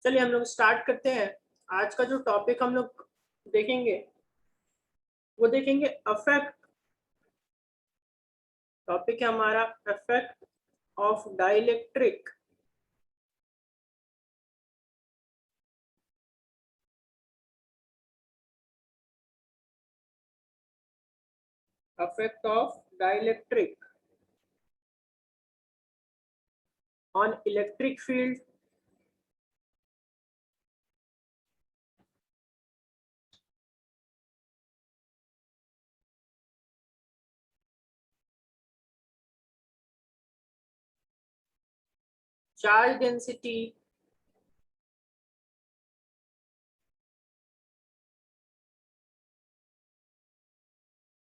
चलिए हम लोग स्टार्ट करते हैं। आज का जो टॉपिक हम लोग देखेंगे वो देखेंगे अफेक्ट। टॉपिक है हमारा affect of dielectric effect of dielectric on electric field charge density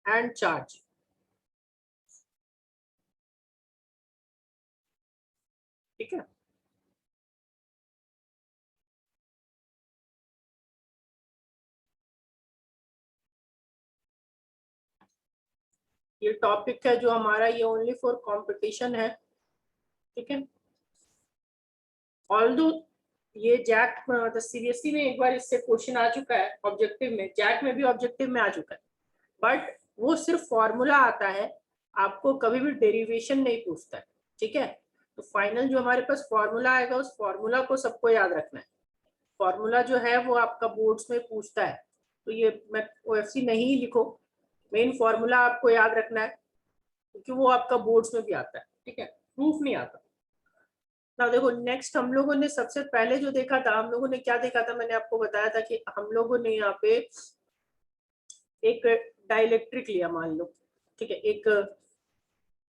and charge। ठीक है, ये टॉपिक है जो हमारा ये ओनली फॉर कंपटीशन है। ठीक है, ऑल्दो ये जैक मतलब सीरियसली में एक बार इससे क्वेश्चन आ चुका है, ऑब्जेक्टिव में, जैक में भी ऑब्जेक्टिव में आ चुका है, बट वो सिर्फ फॉर्मूला आता है, आपको कभी भी डेरिवेशन नहीं पूछता है। ठीक है, तो फाइनल जो हमारे पास फॉर्मूला आएगा उस फॉर्मूला को सबको याद रखना है। फॉर्मूला जो है वो आपका बोर्ड्स में पूछता है, तो ये मैं ओएफसी नहीं लिखो, मेन फॉर्मूला आपको याद रखना है क्योंकि वो आपका बोर्ड्स में भी आता है। ठीक है, प्रूफ नहीं आता ना। देखो नेक्स्ट हम लोगों ने सबसे पहले जो देखा था, हम लोगों ने क्या देखा था, मैंने आपको बताया था कि हम लोगों ने यहाँ पे एक डाइलेक्ट्रिक लिया, मान लो। ठीक है, एक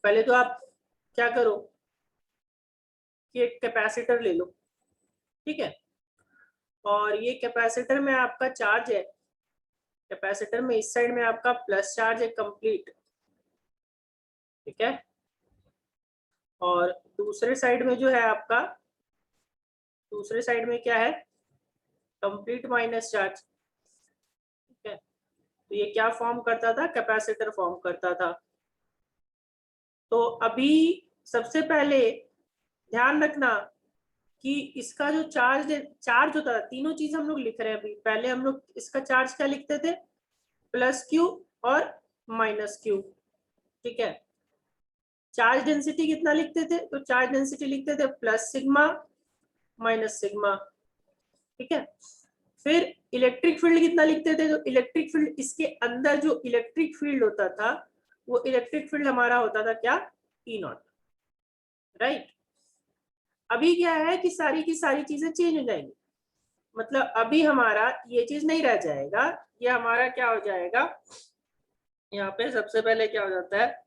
पहले तो आप क्या करो कि एक कैपेसिटर ले लो। ठीक है, और ये कैपेसिटर में आपका चार्ज है, कैपेसिटर में इस साइड में आपका प्लस चार्ज है कंप्लीट। ठीक है, और दूसरे साइड में जो है आपका, दूसरे साइड में क्या है, कंप्लीट माइनस चार्ज। ठीक है, तो ये क्या फॉर्म करता था, कैपेसिटर फॉर्म करता था। तो अभी सबसे पहले ध्यान रखना कि इसका जो चार्ज होता था, तीनों चीज हम लोग लिख रहे हैं अभी। पहले हम लोग इसका चार्ज क्या लिखते थे, प्लस क्यू और माइनस क्यू। ठीक है, चार्ज डेंसिटी कितना लिखते थे, तो चार्ज डेंसिटी लिखते थे प्लस सिग्मा माइनस सिग्मा। ठीक है, फिर इलेक्ट्रिक फील्ड कितना लिखते थे, तो इलेक्ट्रिक फील्ड, इसके अंदर जो इलेक्ट्रिक फील्ड होता था वो इलेक्ट्रिक फील्ड हमारा होता था क्या, ई नॉट। राइट, अभी क्या है कि सारी की सारी चीजें चेंज हो जाएंगी, मतलब अभी हमारा ये चीज नहीं रह जाएगा, ये हमारा क्या हो जाएगा, यहाँ पे सबसे पहले क्या हो जाता है,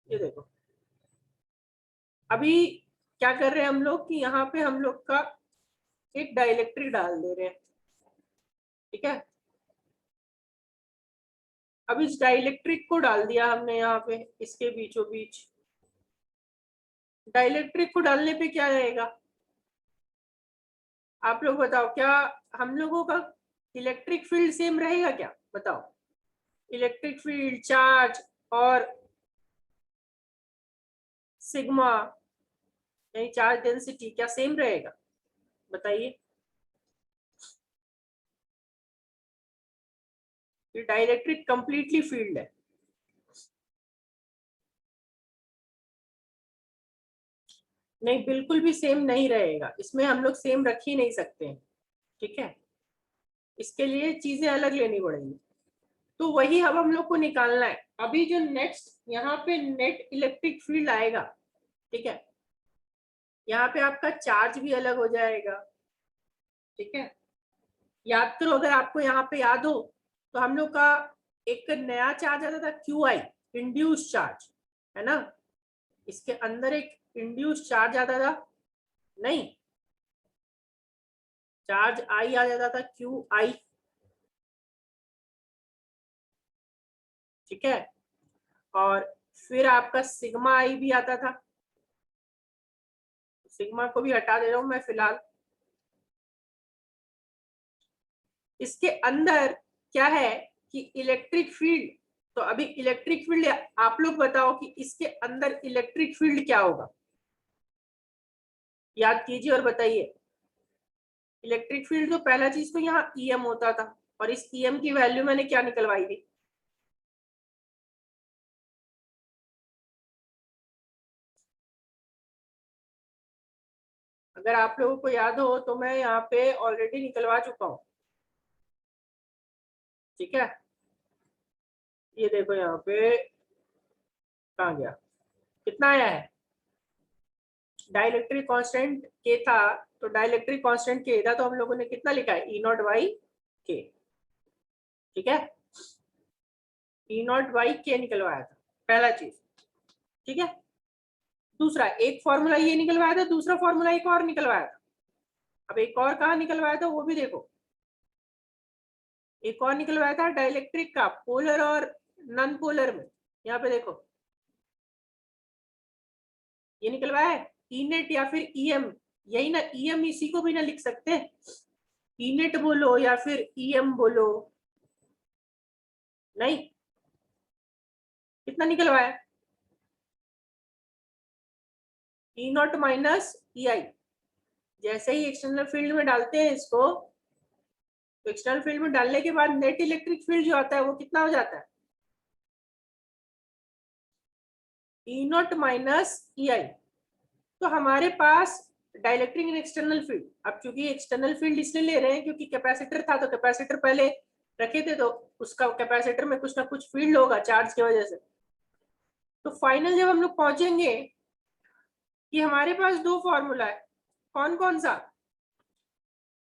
ये देखो अभी क्या कर रहे हैं हम लोग कि यहाँ पे हम लोग का एक डाइलेक्ट्रिक डाल दे रहे हैं। ठीक है, अब इस डाइलेक्ट्रिक को डाल दिया हमने यहाँ पे इसके बीचों बीच। डाइलेक्ट्रिक को डालने पे क्या रहेगा, आप लोग बताओ, क्या हम लोगों का इलेक्ट्रिक फील्ड सेम रहेगा क्या, बताओ। इलेक्ट्रिक फील्ड, चार्ज और सिग्मा यानी चार्ज डेंसिटी क्या सेम रहेगा, बताइए। ये डाइलेक्ट्रिक कंप्लीटली फील्ड है, नहीं बिल्कुल भी सेम नहीं रहेगा, इसमें हम लोग सेम रख ही नहीं सकते हैं। ठीक है, इसके लिए चीजें अलग लेनी पड़ेंगी, तो वही अब हम लोग को निकालना है। अभी जो नेक्स्ट यहाँ पे नेट इलेक्ट्रिक फील्ड आएगा, ठीक है, यहाँ पे आपका चार्ज भी अलग हो जाएगा। ठीक है, याद करो, अगर आपको यहाँ पे याद हो तो हम लोग का एक नया चार्ज आता था क्यू आई, इंड्यूस चार्ज, है ना, इसके अंदर एक इंड्यूस चार्ज आता था, नहीं, चार्ज आई आ जाता था क्यू आई। ठीक है, और फिर आपका सिग्मा आई भी आता था, सिग्मा को भी हटा दे रहा हूं मैं फिलहाल। इसके अंदर क्या है कि इलेक्ट्रिक फील्ड, तो अभी इलेक्ट्रिक फील्ड आप लोग बताओ कि इसके अंदर इलेक्ट्रिक फील्ड क्या होगा, याद कीजिए और बताइए। इलेक्ट्रिक फील्ड तो पहला चीज तो यहाँ ईएम होता था, और इस ईएम की वैल्यू मैंने क्या निकलवाई थी? अगर आप लोगों को याद हो तो मैं यहाँ पे ऑलरेडी निकलवा चुका हूँ। ठीक है, ये देखो यहाँ पे कहाँ गया, कितना आया है? डाइलेक्ट्रिक कांस्टेंट के था, तो डाइलेक्ट्रिक कांस्टेंट के था, तो हम लोगों ने कितना लिखा है? ई नॉट बाई के। ठीक है, ई नॉट बाई के निकलवाया था पहला चीज। ठीक है, दूसरा एक फॉर्मूला ये निकलवाया था, दूसरा फॉर्मूला एक और निकलवाया था। अब एक और कहाँ निकलवाया था वो भी देखो। एक और निकलवाया था डाइलेक्ट्रिक का पोलर और नॉन पोलर में। यहाँ पे देखो ये निकलवाया है ई नेट या फिर ईएम। यही ना, ईएम इसी को भी ना लिख सकते, ई नेट बोलो या फिर ईएम बोलो। नहीं, कितना निकलवाया? ई नॉट माइनस ई आई। जैसे ही एक्सटर्नल फील्ड में डालते हैं इसको, तो एक्सटर्नल फील्ड में डालने के बाद नेट इलेक्ट्रिक फील्ड जो आता है वो कितना हो जाता है? ई नॉट माइनस ई आई। तो हमारे पास डाइलेक्ट्रिक इन एक्सटर्नल फील्ड, अब चूंकि एक्सटर्नल फील्ड इसलिए ले रहे हैं क्योंकि कैपेसिटर था, तो कैपेसिटर पहले रखे थे, तो उसका कैपेसिटर में कुछ ना कुछ फील्ड होगा चार्ज की वजह से। तो फाइनल जब हम लोग पहुंचेंगे कि हमारे पास दो फॉर्मूला है, कौन कौन सा?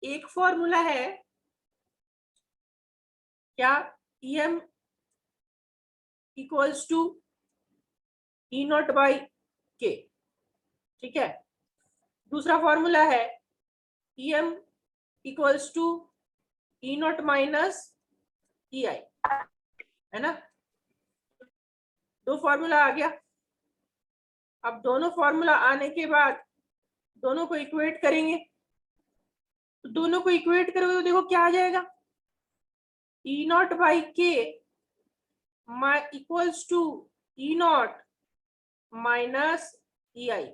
एक फॉर्मूला है क्या, E M equals to E naught by K. ठीक है, दूसरा फॉर्मूला है E M equals to E naught minus E I, है ना? दो फॉर्मूला आ गया। अब दोनों फॉर्मूला आने के बाद दोनों को इक्वेट करेंगे, तो दोनों को इक्वेट करोगे तो देखो क्या आ जाएगा, E naught by K equals to E naught minus E I,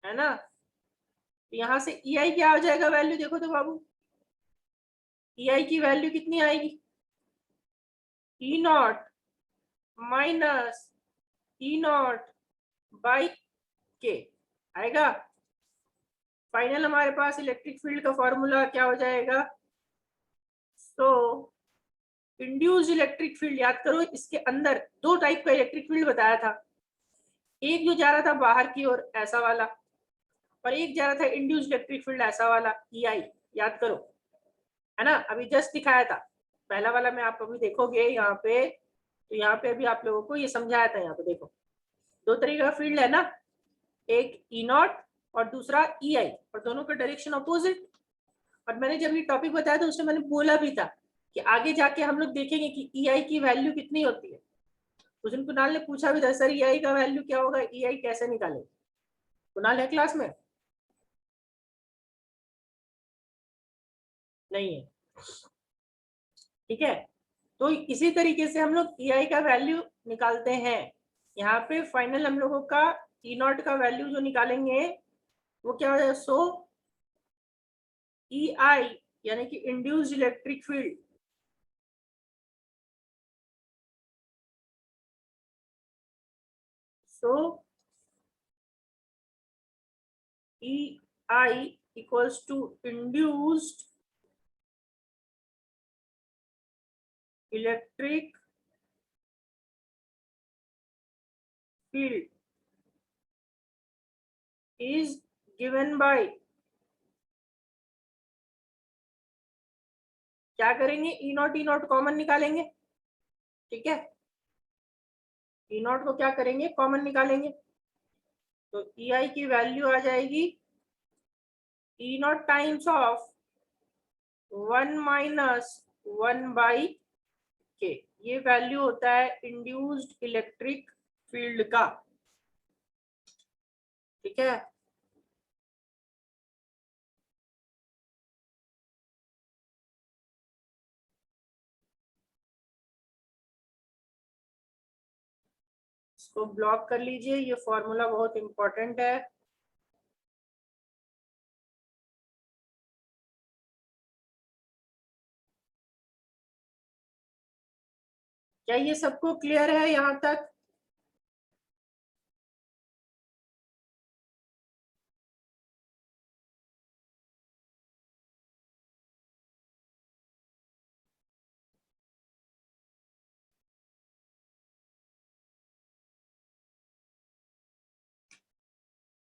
है ना? तो यहां से ई आई क्या हो जाएगा वैल्यू, देखो तो बाबू, ई आई की वैल्यू कितनी आएगी? E naught minus E naught by K आएगा। फाइनल हमारे पास इलेक्ट्रिक फील्ड का फॉर्मूला क्या हो जाएगा? तो इंड्यूस्ड इलेक्ट्रिक फील्ड, याद करो इसके अंदर दो टाइप का इलेक्ट्रिक फील्ड बताया था। एक जो जा रहा था बाहर की ओर ऐसा वाला, और एक जा रहा था इंड्यूस्ड इलेक्ट्रिक फील्ड ऐसा वाला, ई आई। याद करो, है ना? अभी जस्ट दिखाया था पहला वाला में, आप अभी देखोगे यहाँ पे, तो यहाँ पे अभी आप लोगों को ये समझाया था। यहाँ पे देखो दो तरीके का फील्ड है ना, एक ई नॉट और दूसरा ई आई, और दोनों का डायरेक्शन अपोजिट। और मैंने जब ये टॉपिक बताया था उसमें मैंने बोला भी था कि आगे जाके हम लोग देखेंगे कि ई आई की वैल्यू कितनी होती है। उस दिन कुणाल ने पूछा भी था, सर ई आई का वैल्यू क्या होगा, ई आई कैसे निकाले? कुणाल है क्लास में? नहीं है। ठीक है, तो इसी तरीके से हम लोग ई आई का वैल्यू निकालते हैं। यहाँ पे फाइनल हम लोगों का ई नॉट का वैल्यू जो निकालेंगे वो क्या हो जाएगा? सो ई आई यानी कि induced electric field, so E I equals to induced electric field is given by, क्या करेंगे? ई नॉट कॉमन निकालेंगे। ठीक है, ई नॉट को क्या करेंगे? कॉमन निकालेंगे। तो ई आई की वैल्यू आ जाएगी ई नॉट टाइम्स ऑफ 1 - 1/k। ये वैल्यू होता है इंड्यूस्ड इलेक्ट्रिक फील्ड का। ठीक है, इसको ब्लॉक कर लीजिए, ये फॉर्मूला बहुत इंपॉर्टेंट है। क्या ये सबको क्लियर है यहाँ तक?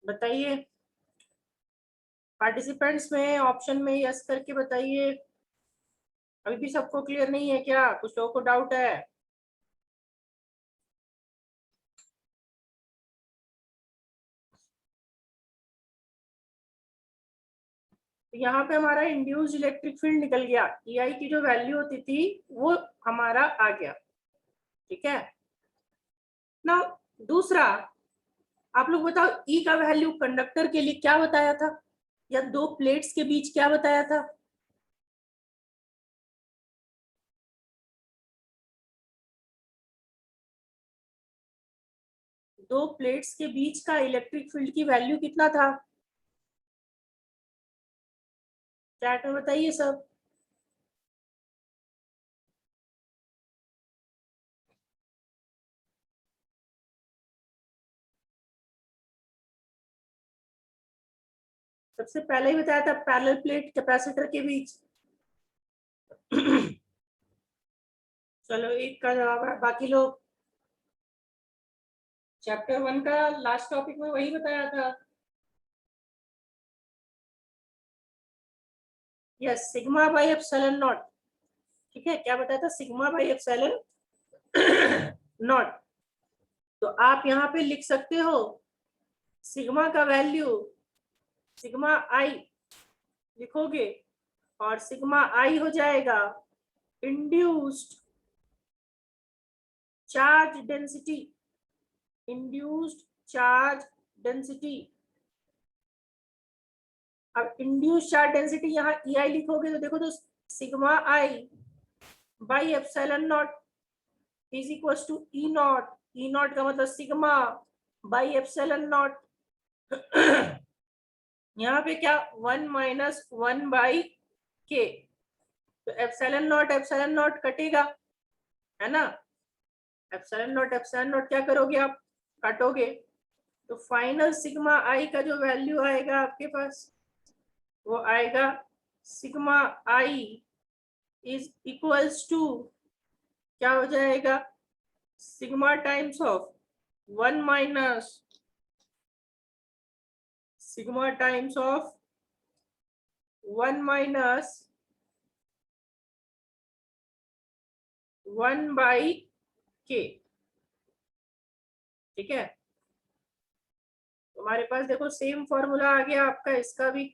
बताइए पार्टिसिपेंट्स में ऑप्शन में यस करके बताइए। अभी भी सबको क्लियर नहीं है क्या? कुछ लोगों को डाउट है? तो यहाँ पे हमारा इंड्यूस्ड इलेक्ट्रिक फील्ड निकल गया, EI की जो वैल्यू होती थी वो हमारा आ गया। ठीक है ना। दूसरा, आप लोग बताओ E का वैल्यू कंडक्टर के लिए क्या बताया था, या दो प्लेट्स के बीच क्या बताया था? दो प्लेट्स के बीच का इलेक्ट्रिक फील्ड की वैल्यू कितना था? चैट में बताइए सब। सबसे पहले ही बताया था पैरेलल प्लेट कैपेसिटर के बीच। चलो एक का जवाब है, बाकी लोग चैप्टर 1 का लास्ट टॉपिक में वही बताया था। Yes, sigma by epsilon not. ठीक है, क्या बताया था? Sigma by epsilon not. तो आप यहाँ पे लिख सकते हो सिग्मा का वैल्यू, सिग्मा आई लिखोगे और सिग्मा आई हो जाएगा induced charge density, induced charge density. अब इंड्यूस्ड चार्ज डेंसिटी यहाँ EI लिखोगे तो देखो, तो sigma I by epsilon naught is equal to E naught. E naught का मतलब सिग्मा बाई एप्सिलॉन नॉट। यहाँ पे क्या, 1 माइनस 1 बाई के, तो एप्सिलॉन नॉट कटेगा, है ना। एप्सिलॉन नॉट क्या करोगे आप, काटोगे, तो फाइनल सिग्मा आई का जो वैल्यू आएगा आपके पास वो आएगा sigma I is equals to, क्या हो जाएगा, sigma times of 1 minus sigma times of 1 minus 1 by K. ठीक है, तुम्हारे पास देखो सेम फॉर्मूला आ गया आपका इसका भी।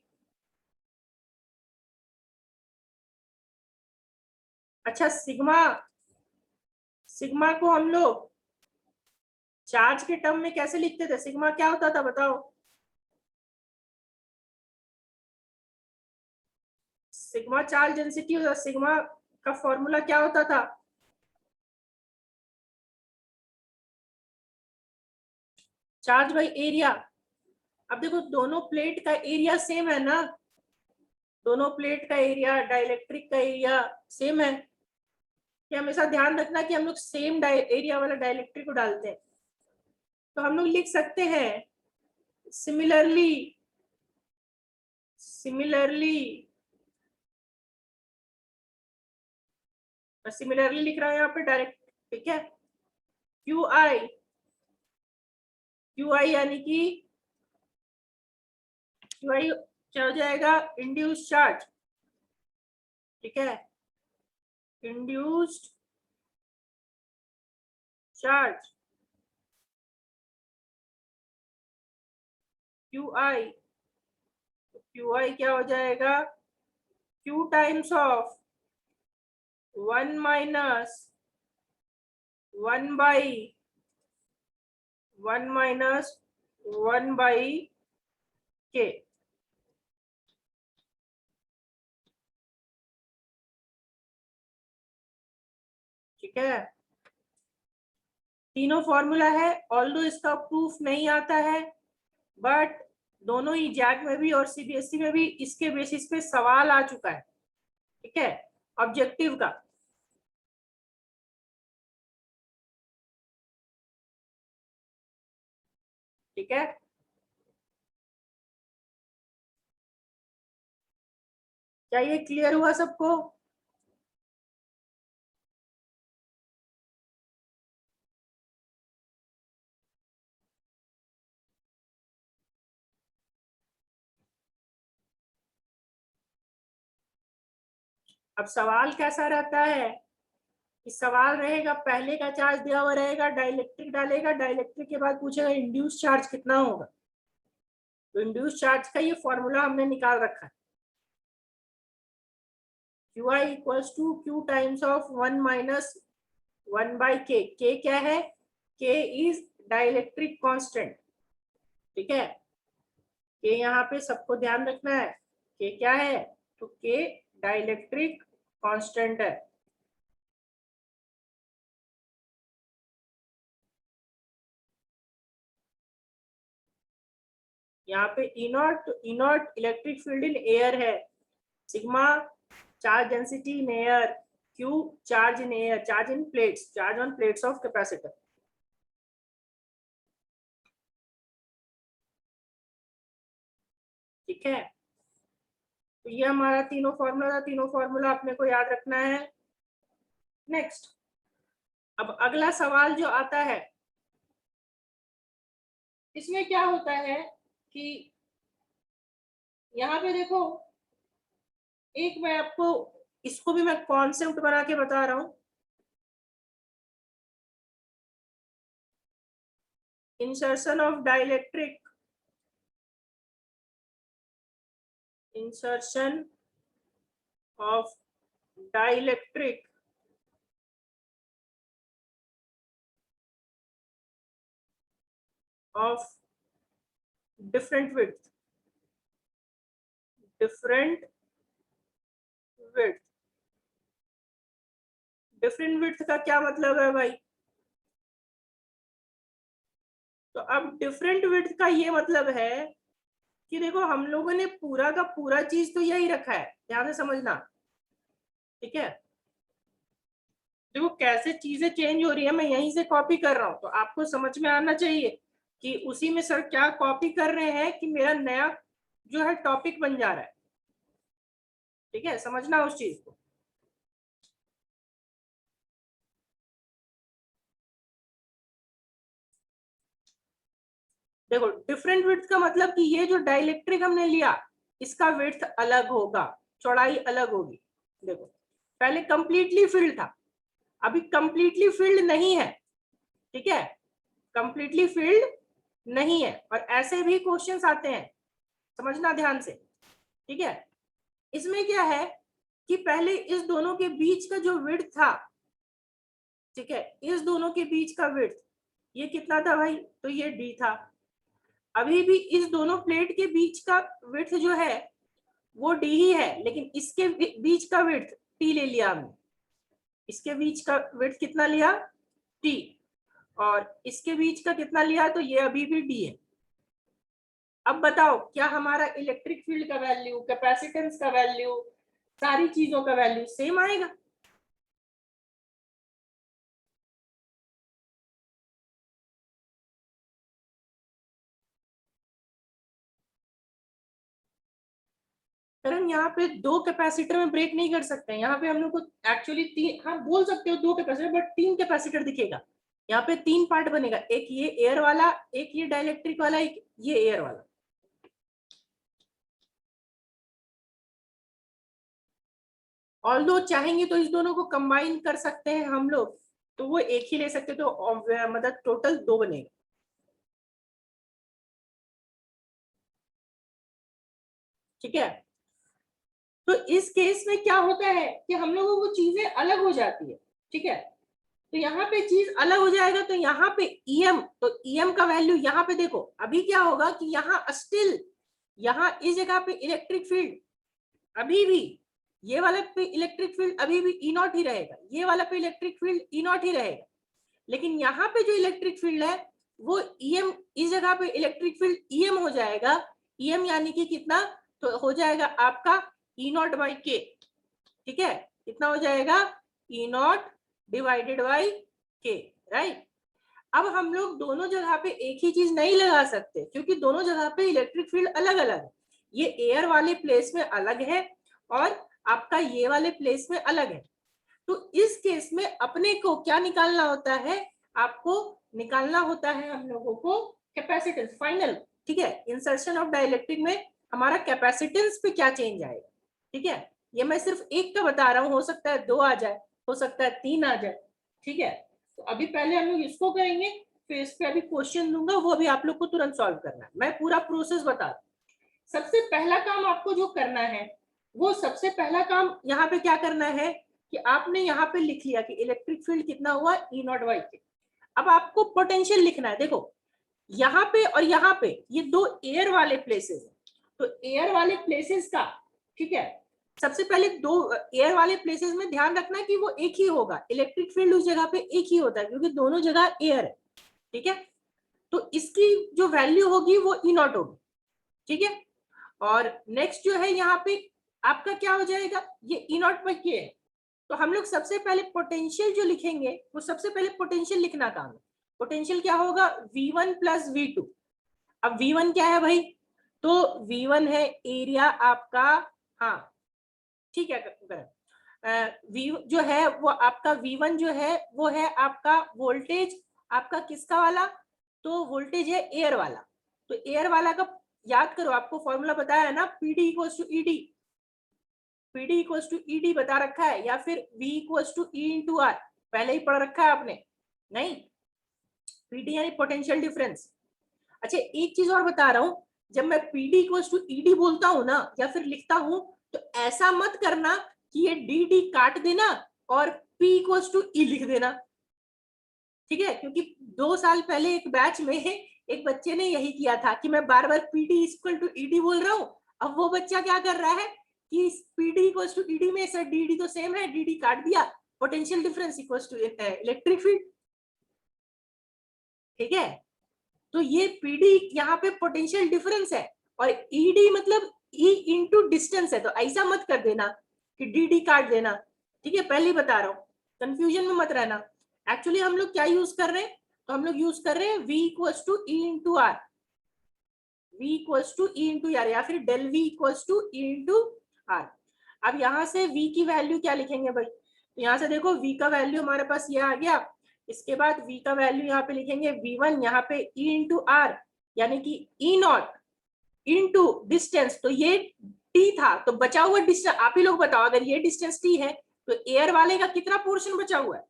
अच्छा, सिग्मा, सिग्मा को हम लोग चार्ज के टर्म में कैसे लिखते थे? सिग्मा क्या होता था बताओ? सिग्मा चार्ज डेंसिटी होता, सिग्मा का फॉर्मूला क्या होता था? Charge by area. अब देखो दोनों प्लेट का एरिया सेम है ना, दोनों प्लेट का एरिया, डाइलेक्ट्रिक का एरिया सेम है। कि हमेशा ध्यान रखना कि हम लोग सेम एरिया वाला डाइलेक्ट्रिक को डालते हैं। तो हम लोग लिख सकते हैं सिमिलरली, सिमिलरली, सिमिलरली लिख रहा हूं यहाँ पे डायरेक्ट। ठीक है, क्यू आई, क्यू आई यानी कि क्यू आई क्या हो जाएगा, इंड्यूस्ड चार्ज। ठीक है, induced charge Q I, Q I क्या हो जाएगा, Q times of 1 minus 1 by 1 minus 1 by K. ठीक है, तीनों फॉर्मूला है, ऑल्दो इसका प्रूफ नहीं आता है, बट दोनों ही जैक में भी और CBSE में भी इसके बेसिस पे सवाल आ चुका है। ठीक है, ऑब्जेक्टिव का। ठीक है, क्या ये क्लियर हुआ सबको? अब सवाल कैसा रहता है कि सवाल रहेगा, पहले का चार्ज दिया हुआ रहेगा, डाइलेक्ट्रिक डालेगा, डाइलेक्ट्रिक के बाद पूछेगा इंड्यूस चार्ज कितना होगा। तो इंड्यूस चार्ज का ये फॉर्मूला हमने निकाल रखा है, Qi equals to Q times of 1 minus 1 by K। K क्या है? K is dielectric constant. ठीक है, K यहाँ पे सबको ध्यान रखना है, K क्या है? तो K डाइलेक्ट्रिक कांस्टेंट है। यहाँ पे E naught electric field in air है, sigma charge density in air, Q charge in air, charge in plates, charge on plates of capacitor. ठीक है, तो ये हमारा तीनों फॉर्मूला था, तीनों फॉर्मूला अपने को याद रखना है। नेक्स्ट, अब अगला सवाल जो आता है, इसमें क्या होता है कि यहाँ पे देखो, एक मैं आपको इसको भी मैं कॉन्सेप्ट बना के बता रहा हूं। Insertion of dielectric, insertion of dielectric of different width, different width। Different width का क्या मतलब है भाई? तो अब डिफरेंट विड्थ का ये मतलब है कि देखो, हम लोगों ने पूरा का पूरा चीज तो यही रखा है, ध्यान से समझना। ठीक है, देखो कैसे चीजें चेंज हो रही है, मैं यहीं से कॉपी कर रहा हूं, तो आपको समझ में आना चाहिए कि उसी में सर क्या कॉपी कर रहे हैं कि मेरा नया जो है टॉपिक बन जा रहा है। ठीक है, समझना उस चीज को। देखो, डिफरेंट विड्थ का मतलब कि ये जो डाइलेक्ट्रिक हमने लिया, इसका विड्थ अलग होगा, चौड़ाई अलग होगी। देखो, पहले कंप्लीटली फिल्ड था, अभी कंप्लीटली फिल्ड नहीं है। ठीक है, कंप्लीटली फिल्ड नहीं है, और ऐसे भी क्वेश्चंस आते हैं, समझना ध्यान से। ठीक है, इसमें क्या है कि पहले इस दोनों के बीच का जो विड्थ था, ठीक है, इस दोनों के बीच का विड्थ ये कितना था भाई? तो ये डी था। अभी भी इस दोनों प्लेट के बीच का विड्थ जो है वो डी ही है, लेकिन इसके बीच का विड्थ टी ले लिया हमने। इसके बीच का विड्थ कितना लिया? टी। और इसके बीच का कितना लिया? तो ये अभी भी डी है। अब बताओ, क्या हमारा इलेक्ट्रिक फील्ड का वैल्यू, कैपेसिटेंस का वैल्यू, सारी चीजों का वैल्यू सेम आएगा? करण, यहाँ पे दो कैपेसिटर में ब्रेक नहीं कर सकते, यहाँ पे हम लोग को एक्चुअली तीन, हाँ बोल सकते हो दो कैपेसिटर, बट तीन कैपेसिटर दिखेगा। यहाँ पे तीन पार्ट बनेगा, एक ये एयर वाला, एक ये डाइलेक्ट्रिक वाला, एक ये एयर वाला। ऑल्दो चाहेंगे तो इस दोनों को कंबाइन कर सकते हैं हम लोग, तो वो एक ही ले सकते, तो मतलब टोटल दो बनेगा। ठीक है, तो इस केस में क्या होता है कि हम लोगों को चीजें अलग हो जाती है। ठीक है, तो यहाँ पे चीज अलग हो जाएगा, तो यहाँ पे ईएम, तो ईएम का वैल्यू यहाँ पे देखो, अभी क्या होगा कि यहाँ स्टिल, यहाँ इस जगह पे इलेक्ट्रिक फील्ड अभी भी, ये वाले पे इलेक्ट्रिक फील्ड अभी भी ई नॉट ही रहेगा, ये वाला पे इलेक्ट्रिक फील्ड ई नॉट ही रहेगा, लेकिन यहाँ पे जो इलेक्ट्रिक फील्ड है वो ईएम, इस जगह पे इलेक्ट्रिक फील्ड ईएम हो जाएगा। ईएम यानी कि कितना? तो हो जाएगा आपका ई नॉट बाई के। ठीक है, कितना हो जाएगा? ई नॉट डिवाइडेड बाई के, राइट। अब हम लोग दोनों जगह पे एक ही चीज नहीं लगा सकते, क्योंकि दोनों जगह पे इलेक्ट्रिक फील्ड अलग अलग है। ये एयर वाले प्लेस में अलग है और आपका ये वाले प्लेस में अलग है। तो इस केस में अपने को क्या निकालना होता है, आपको निकालना होता है हम लोगों को कैपेसिटेंस फाइनल। ठीक है, इंसर्शन ऑफ डाइलेक्ट्रिक में हमारा कैपेसिटेंस पे क्या चेंज आएगा। ठीक है, ये मैं सिर्फ एक का बता रहा हूँ, हो सकता है 2 आ जाए, हो सकता है 3 आ जाए। ठीक है, तो अभी पहले हम लोग इसको करेंगे, फिर इस पे अभी क्वेश्चन दूंगा, वो भी आप लोग को तुरंत सॉल्व करना है। मैं पूरा प्रोसेस बता दूं। सबसे पहला काम आपको जो करना है, वो सबसे पहला काम यहाँ पे क्या करना है कि आपने यहाँ पे लिख लिया कि इलेक्ट्रिक फील्ड कितना हुआ, ई नॉट बाई के। अब आपको पोटेंशियल लिखना है। देखो यहाँ पे और यहाँ पे ये दो एयर वाले प्लेसेस है, तो एयर वाले प्लेसेस का, ठीक है, सबसे पहले दो एयर वाले प्लेसेस में ध्यान रखना कि वो एक ही होगा, इलेक्ट्रिक फील्ड उस जगह पे एक ही होता है क्योंकि दोनों जगह एयर है। ठीक है, तो इसकी जो वैल्यू होगी वो ई नॉट होगी। ठीक है, और नेक्स्ट जो है यहाँ पे आपका क्या हो जाएगा, ये ई नॉट बाई के है। तो हम लोग सबसे पहले पोटेंशियल जो लिखेंगे, वो सबसे पहले पोटेंशियल लिखना काम है। पोटेंशियल क्या होगा, V1 प्लस V2। अब V1 क्या है भाई, तो V1 है एरिया आपका, हाँ ठीक है, V जो है वो आपका V1 जो है वो है आपका वोल्टेज, आपका किसका वाला, तो वोल्टेज है एयर वाला। तो एयर वाला का याद करो, आपको फॉर्मूला बताया है ना, PD equals to E D, PD equals to E D बता रखा है, या फिर V equals to E into R, पहले ही पढ़ रखा है आपने, नहीं, PD यानी पोटेंशियल डिफरेंस। अच्छा एक चीज और बता रहा हूं, जब मैं PD इक्वल्स टू ईडी बोलता हूं ना या फिर लिखता हूं, तो ऐसा मत करना कि ये डी काट देना और P इक्वल्स टू ई लिख देना। ठीक है, क्योंकि 2 साल पहले एक बैच में एक बच्चे ने यही किया था कि मैं बार बार PD इक्वल टू ईडी बोल रहा हूं। अब वो बच्चा क्या कर रहा है कि PD इक्वल्स टू ईडी में सर डी तो सेम है, डी काट दिया, potential difference equals to electric field. ठीक है, तो ये PD यहाँ पे पोटेंशियल डिफरेंस है और ED मतलब E इंटू डिस्टेंस है, तो ऐसा मत कर देना कि डी काट देना। ठीक है, पहले ही बता रहा हूँ, कंफ्यूजन में मत रहना। एक्चुअली हम लोग क्या यूज कर रहे हैं, तो हम लोग यूज कर रहे हैं V equals to E into R, V equals to E into R, या फिर del V equals to E into R. अब यहाँ से V की वैल्यू क्या लिखेंगे भाई, तो यहाँ से देखो V का वैल्यू हमारे पास ये आ गया, इसके बाद V का वैल्यू यहाँ पे लिखेंगे V1, यहाँ पे E इंटू आर, यानी कि E नॉट इंटू डिस्टेंस, तो ये T था, तो बचा हुआ डिस्टेंस आप ही लोग बताओ, अगर ये डिस्टेंस T है तो एयर वाले का कितना पोर्शन बचा हुआ है,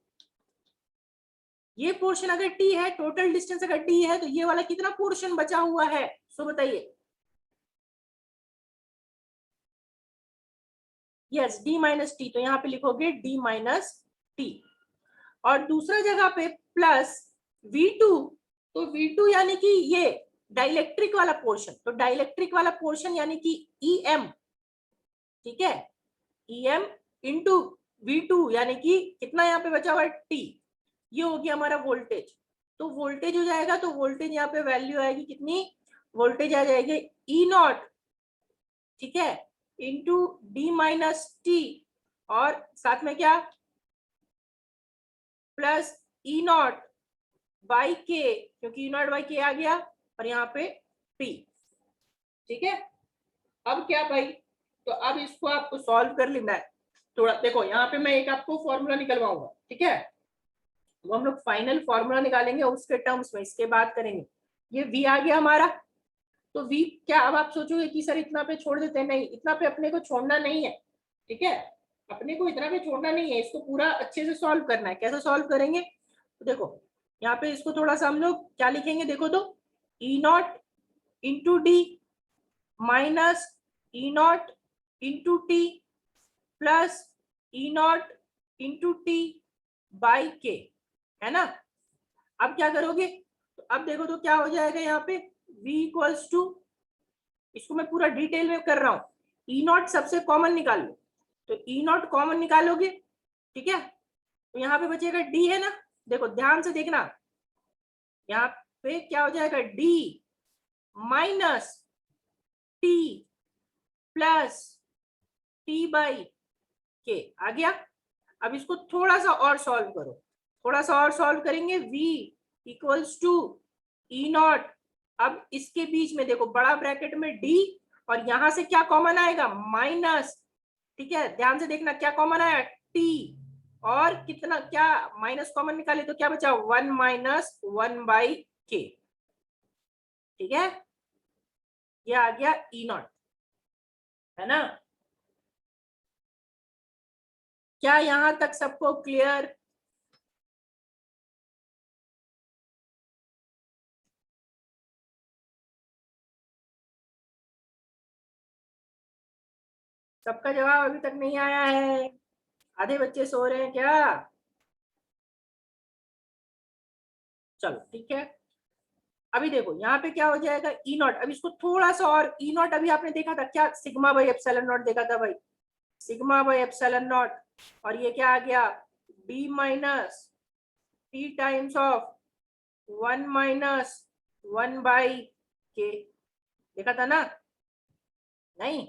ये पोर्शन अगर T है, टोटल डिस्टेंस अगर T है, तो ये वाला कितना पोर्शन बचा हुआ है, सो बताइए। यस, D माइनस टी, तो यहाँ पे लिखोगे D माइनस टी, और दूसरा जगह पे प्लस V2, तो V2 यानी कि ये डाइलेक्ट्रिक वाला पोर्शन, तो डाइलेक्ट्रिक वाला पोर्शन यानी कि EM, ठीक है, EM इंटू V2 यानी कि कितना यहाँ पे बचा हुआ है T, ये हो गया हमारा वोल्टेज। तो वोल्टेज हो जाएगा, तो वोल्टेज यहाँ पे वैल्यू आएगी कितनी, वोल्टेज आ जाएगी E नॉट, ठीक है, इंटू D माइनस टी, और साथ में क्या प्लस E नॉट बाई के, क्योंकि E नॉट बाई के आ गया, और यहाँ पे T। ठीक है, अब क्या भाई, तो अब इसको आपको सॉल्व कर लेना है थोड़ा। देखो यहाँ पे मैं एक आपको फॉर्मूला निकलवाऊंगा, ठीक है, वो हम लोग फाइनल फॉर्मूला निकालेंगे उसके टर्म्स में, इसके बाद करेंगे। ये V आ गया हमारा, तो V क्या, अब आप सोचोगे कि सर इतना पे छोड़ देते हैं, नहीं, इतना पे अपने को छोड़ना नहीं है। ठीक है, अपने को इतना पे छोड़ना नहीं है, इसको पूरा अच्छे से सॉल्व करना है। कैसे सॉल्व करेंगे, तो देखो यहाँ पे इसको थोड़ा सा हम लोग क्या लिखेंगे, देखो तो E not into D minus E not into T plus E not into T by के, है ना। अब क्या करोगे, तो अब देखो तो क्या हो जाएगा यहाँ पे V इक्वल्स टू, इसको मैं पूरा डिटेल में कर रहा हूँ, E नॉट सबसे कॉमन निकाल लो, तो E नॉट कॉमन निकालोगे, ठीक है, तो यहाँ पे बचेगा D, है ना। देखो ध्यान से देखना, यहाँ पे क्या हो जाएगा D minus T plus T by के, आ गया। अब इसको थोड़ा सा और सॉल्व करो, थोड़ा सा और सॉल्व करेंगे, V equals to E naught. अब इसके बीच में देखो बड़ा ब्रैकेट में डी, और यहां से क्या कॉमन आएगा, माइनस। ठीक है, ध्यान से देखना क्या कॉमन आया, टी, और कितना, क्या माइनस कॉमन निकाले तो क्या बचा, 1 माइनस 1/k। ठीक है, ये आ गया ई नॉट, है ना। क्या यहां तक सबको क्लियर? सबका जवाब अभी तक नहीं आया है, आधे बच्चे सो रहे हैं क्या? चलो ठीक है, अभी देखो यहाँ पे क्या हो जाएगा, ई नॉट। अब इसको थोड़ा सा और, ई नॉट अभी आपने देखा था क्या, सिग्मा बाई एप्सिलॉन नॉट देखा था भाई, सिग्मा बाई एप्सिलॉन नॉट। और ये क्या आ गया, D minus T times of 1 minus 1/k। देखा था ना? नहीं?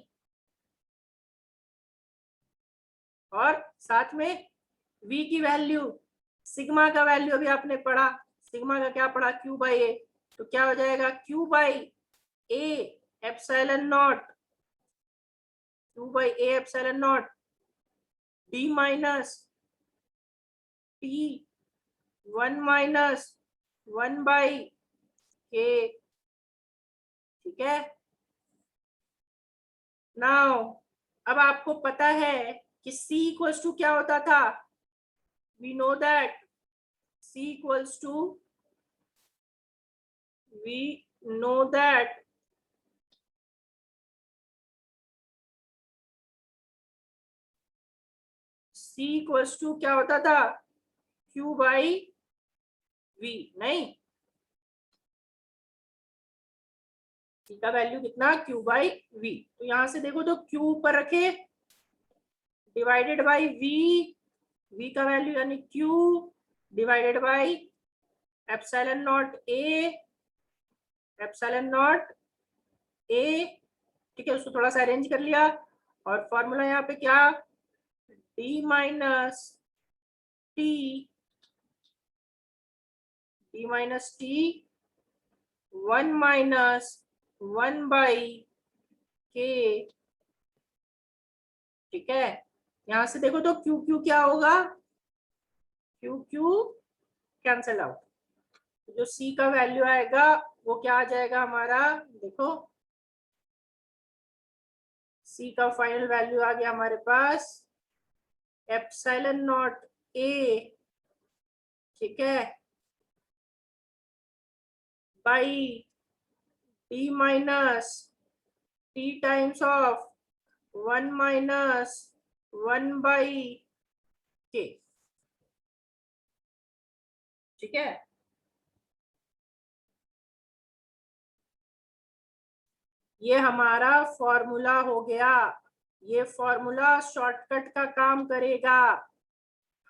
और साथ में v की वैल्यू, सिग्मा का वैल्यू अभी आपने पढ़ा, सिग्मा का क्या पढ़ा, q बाई ए। तो क्या हो जाएगा, q by A epsilon not, q by A epsilon not d minus t 1 minus 1/k। ठीक है, नाउ अब आपको पता है कि c इक्वल्स टू क्या होता था, we know that c equals to, we know that c equals to क्या होता था, q बाई v। नहीं, c का वैल्यू कितना, q बाई v। तो यहां से देखो तो q ऊपर रखे, डिवाइडेड बाई v, v का वैल्यू यानी q divided by epsilon naught a, epsilon naught a। ठीक है, उसको थोड़ा सा अरेंज कर लिया, और फॉर्मूला यहाँ पे क्या, d minus t, d minus t 1 minus 1/k। ठीक है, यहां से देखो तो क्यू क्यू क्या होगा, क्यू क्यू कैंसल आउट। तो जो सी का वैल्यू आएगा वो क्या आ जाएगा हमारा, देखो सी का फाइनल वैल्यू आ गया हमारे पास एप्सिलॉन नॉट ए, ठीक है, by D minus T times of 1 minus 1/k। ठीक है, ये हमारा फॉर्मूला हो गया, ये फॉर्मूला शॉर्टकट का काम करेगा।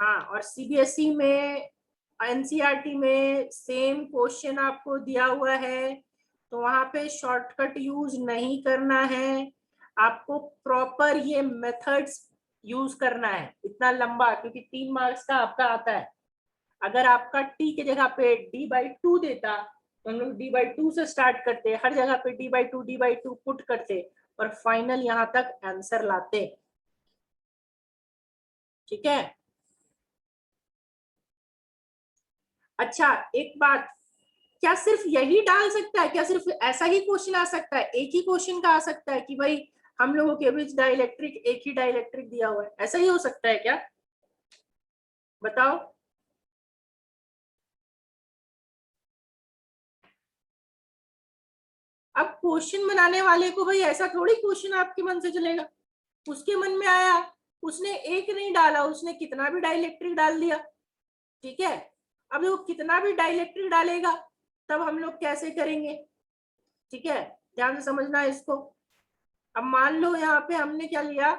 हाँ, और सीबीएसई में, एनसीईआरटी में सेम क्वेश्चन आपको दिया हुआ है, तो वहां पे शॉर्टकट यूज नहीं करना है, आपको प्रॉपर ये मेथड्स यूज करना है, इतना लंबा, क्योंकि 3 मार्क्स का आपका आता है। अगर आपका टी की जगह पे d/2 देता तो हम लोग d/2 से स्टार्ट करते, हर जगह पे d/2 पुट करते, और फाइनल यहां तक आंसर लाते। ठीक है, अच्छा एक बात, क्या सिर्फ यही डाल सकता है, क्या सिर्फ ऐसा ही क्वेश्चन आ सकता है, एक ही क्वेश्चन का आ सकता है कि भाई हम लोगों के बीच डाइलेक्ट्रिक, एक ही डाइलेक्ट्रिक दिया हुआ है, ऐसा ही हो सकता है क्या, बताओ? अब क्वेश्चन बनाने वाले को भाई ऐसा थोड़ी क्वेश्चन आपके मन से चलेगा, उसके मन में आया, उसने एक नहीं डाला, उसने कितना भी डाइलेक्ट्रिक डाल दिया। ठीक है, अब वो कितना भी डाइलेक्ट्रिक डालेगा तब हम लोग कैसे करेंगे? ठीक है, ध्यान से समझना है इसको। अब मान लो यहाँ पे हमने क्या लिया,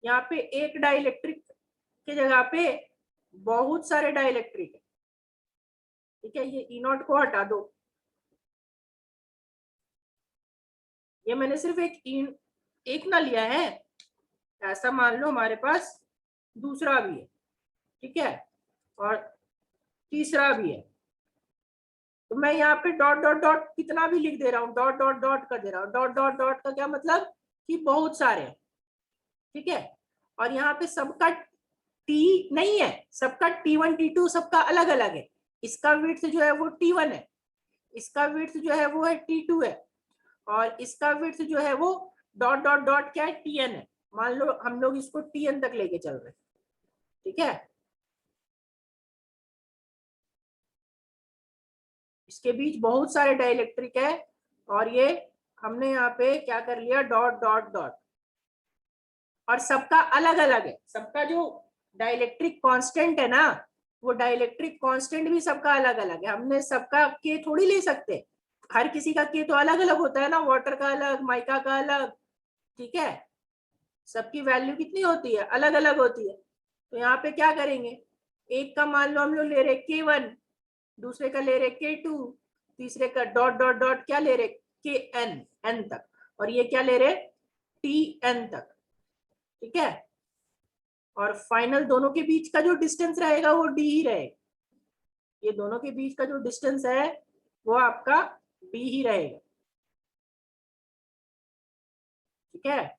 यहाँ पे एक डाइलेक्ट्रिक की जगह पे बहुत सारे डाइलेक्ट्रिक है। ठीक है, ये ई नॉट को हटा दो, ये मैंने सिर्फ एक ना लिया है, ऐसा मान लो हमारे पास दूसरा भी है। ठीक है, और तीसरा भी है। तो मैं यहाँ पे डॉट डॉट डॉट कितना भी लिख दे रहा हूँ, डॉट डॉट डॉट कर दे रहा हूँ। डॉट डॉट डॉट का क्या मतलब कि बहुत सारे हैं, ठीक है। और यहाँ पे सबका टी नहीं है, सबका T1 T2 सबका अलग अलग है। इसका विड्थ जो है वो T1 है, इसका विड्थ जो है वो है T2 है, और इसका विड्थ जो है वो डॉट डॉट डॉट क्या है, Tn है। मान लो हम लोग इसको Tn तक लेके चल रहे हैं, ठीक है। इसके बीच बहुत सारे डाइलेक्ट्रिक है, और ये हमने यहाँ पे क्या कर लिया, डॉट डॉट डॉट। और सबका अलग अलग है, सबका जो डाइलेक्ट्रिक कांस्टेंट है ना, वो डाइलेक्ट्रिक कांस्टेंट भी सबका अलग अलग है। हमने सबका के थोड़ी ले सकते, हर किसी का के तो अलग अलग होता है ना, वाटर का अलग, माइका का अलग, ठीक है। सबकी वैल्यू कितनी होती है, अलग अलग होती है। तो यहाँ पे क्या करेंगे, एक का मान लो हम लोग ले रहे K1, दूसरे का ले रहे K2, तीसरे का डॉट डॉट डॉट क्या ले रहे Kn, n तक, और ये क्या ले रहे Tn तक, ठीक है। और फाइनल दोनों के बीच का जो डिस्टेंस रहेगा वो d ही रहेगा। ये दोनों के बीच का जो डिस्टेंस है वो आपका d ही रहेगा, ठीक है।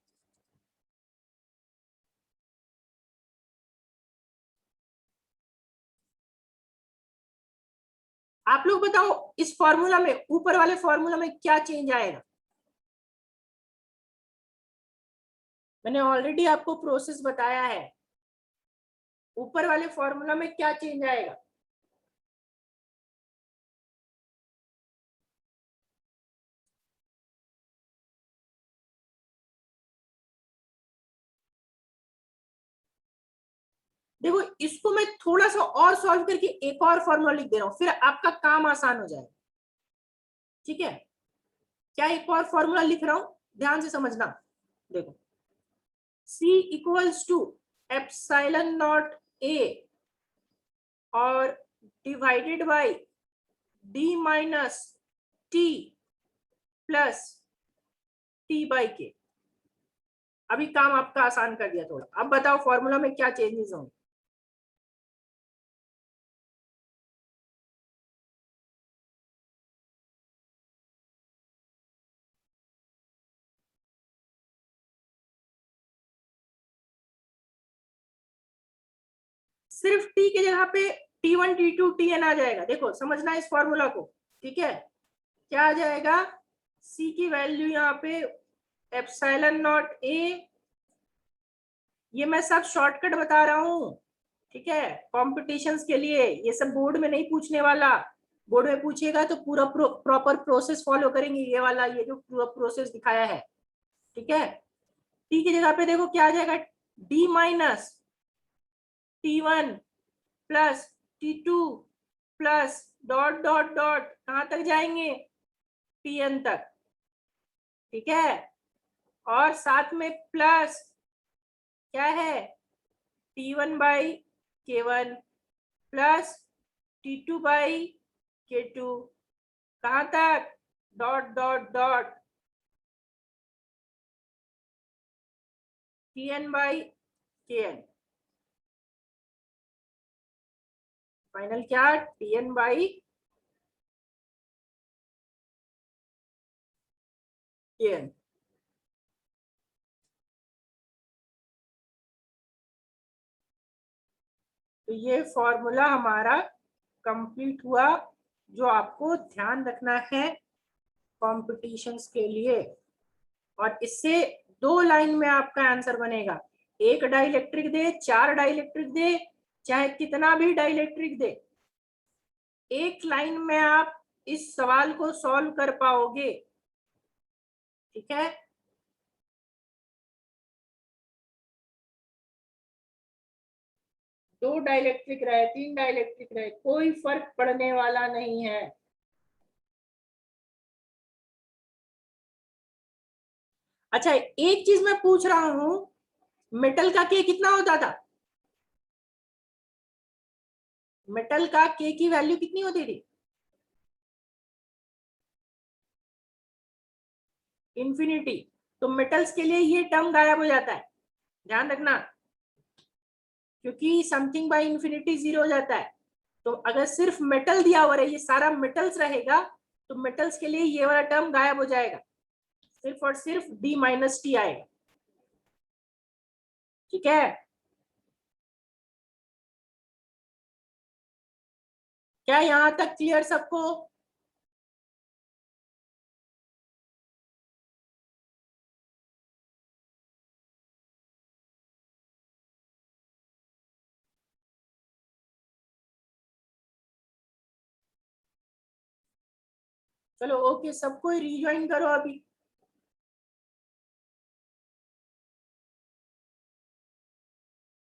आप लोग बताओ इस फॉर्मूला में, ऊपर वाले फॉर्मूला में क्या चेंज आएगा। मैंने ऑलरेडी आपको प्रोसेस बताया है, ऊपर वाले फॉर्मूला में क्या चेंज आएगा। देखो इसको मैं थोड़ा सा और सॉल्व करके एक और फॉर्मूला लिख दे रहा हूं, फिर आपका काम आसान हो जाएगा, ठीक है। क्या एक और फॉर्मूला लिख रहा हूं, ध्यान से समझना। देखो C equals to epsilon naught A और divided by D minus T plus T by K। अभी काम आपका आसान कर दिया थोड़ा। अब बताओ फॉर्मूला में क्या चेंजेस होंगे। सिर्फ T की जगह पे T1 T2 Tn आ जाएगा। देखो समझना इस फॉर्मूला को, ठीक है। क्या आ जाएगा, C की वैल्यू यहाँ पे एप्सिलॉन नॉट A, ये मैं सब शॉर्टकट बता रहा हूँ, ठीक है, कॉम्पिटिशन्स के लिए। ये सब बोर्ड में नहीं पूछने वाला, बोर्ड में पूछेगा तो पूरा प्रॉपर प्रोसेस फॉलो करेंगे, ये वाला, ये जो पूरा प्रोसेस दिखाया है, ठीक है। T की जगह पे देखो क्या आ जाएगा, D minus T1 plus T2 plus dot dot dot कहां तक जाएंगे, Tn तक, ठीक है। और साथ में प्लस क्या है, T1 by K1 plus T2 by K2, कहां तक, dot dot dot Tn by Kn। Final क्या, Tn बाई Kn। तो ये फॉर्मूला हमारा कंप्लीट हुआ, जो आपको ध्यान रखना है कॉम्पिटिशन्स के लिए। और इससे 2 लाइन में आपका आंसर बनेगा। एक डाइलेक्ट्रिक दे, 4 डाइलेक्ट्रिक दे, चाहे कितना भी डाइलेक्ट्रिक दे, एक लाइन में आप इस सवाल को सॉल्व कर पाओगे, ठीक है। दो डाइलेक्ट्रिक रहे, 3 डाइलेक्ट्रिक रहे, कोई फर्क पड़ने वाला नहीं है। अच्छा एक चीज मैं पूछ रहा हूं, मेटल का के कितना होता था, मेटल का के की वैल्यू कितनी होती थी, इंफिनिटी। तो मेटल्स के लिए ये टर्म गायब हो जाता है, ध्यान रखना, क्योंकि समथिंग बाय इंफिनिटी 0 हो जाता है। तो अगर सिर्फ मेटल दिया हुआ है, ये सारा मेटल्स रहेगा, तो मेटल्स के लिए ये वाला टर्म गायब हो जाएगा, सिर्फ और सिर्फ D माइनस टी आएगा। ठीक है, क्या यहां तक क्लियर सबको? चलो ओके, सबको रिज्वाइन करो अभी।